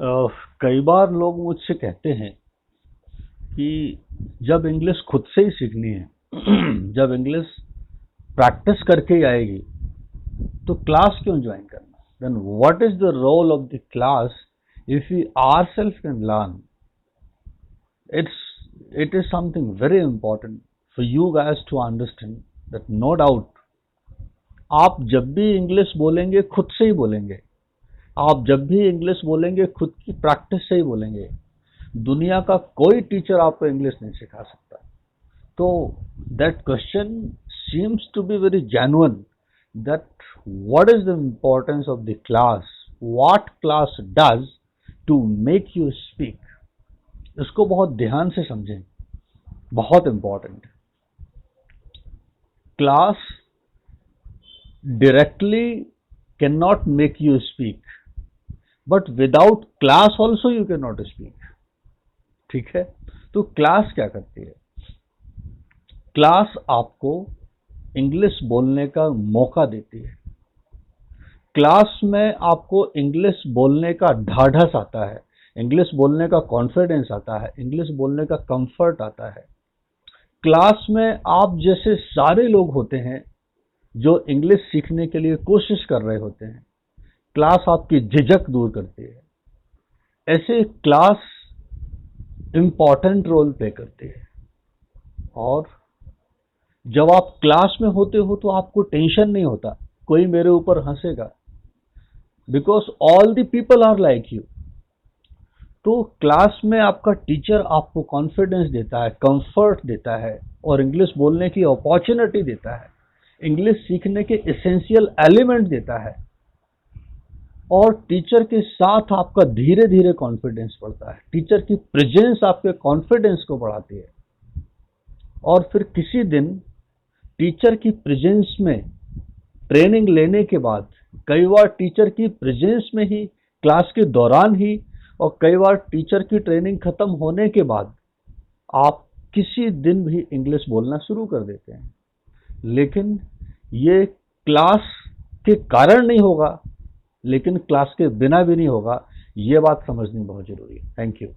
कई बार लोग मुझसे कहते हैं कि जब इंग्लिश खुद से ही सीखनी है जब इंग्लिश प्रैक्टिस करके ही आएगी तो क्लास क्यों ज्वाइन करना? Then what is the role of the class if we ourselves can learn? It is something very important for you guys to understand that no doubt आप जब भी इंग्लिश बोलेंगे खुद से ही बोलेंगे। आप जब भी इंग्लिश बोलेंगे खुद की प्रैक्टिस से ही बोलेंगे। दुनिया का कोई टीचर आपको इंग्लिश नहीं सिखा सकता। तो that question seems to be very genuine, that what is the importance of the class, what class does to make you speak? इसको बहुत ध्यान से समझें, बहुत important. Class directly cannot make you speak, but without class also you cannot speak। ठीक है, तो class क्या करती है? क्लास आपको इंग्लिश बोलने का मौका देती है। क्लास में आपको इंग्लिश बोलने का ढाढ़स आता है, इंग्लिश बोलने का कॉन्फिडेंस आता है, इंग्लिश बोलने का कंफर्ट आता है। क्लास में आप जैसे सारे लोग होते हैं जो इंग्लिश सीखने के लिए कोशिश कर रहे होते हैं। क्लास आपकी झिझक दूर करती है। ऐसे क्लास इंपॉर्टेंट रोल प्ले करती है। और जब आप क्लास में होते हो तो आपको टेंशन नहीं होता कोई मेरे ऊपर हंसेगा, because all the people are like you. तो क्लास में आपका टीचर आपको कॉन्फिडेंस देता है, कंफर्ट देता है और इंग्लिश बोलने की अपॉर्चुनिटी देता है, इंग्लिश सीखने के एसेंशियल एलिमेंट देता है। और टीचर के साथ आपका धीरे धीरे कॉन्फिडेंस बढ़ता है। टीचर की प्रेजेंस आपके कॉन्फिडेंस को बढ़ाती है। और फिर किसी दिन टीचर की प्रेजेंस में ट्रेनिंग लेने के बाद, कई बार टीचर की प्रेजेंस में ही, क्लास के दौरान ही, और कई बार टीचर की ट्रेनिंग खत्म होने के बाद आप किसी दिन भी इंग्लिश बोलना शुरू कर देते हैं। लेकिन ये क्लास के कारण नहीं होगा, लेकिन क्लास के बिना भी नहीं होगा। ये बात समझनी बहुत जरूरी है। Thank you.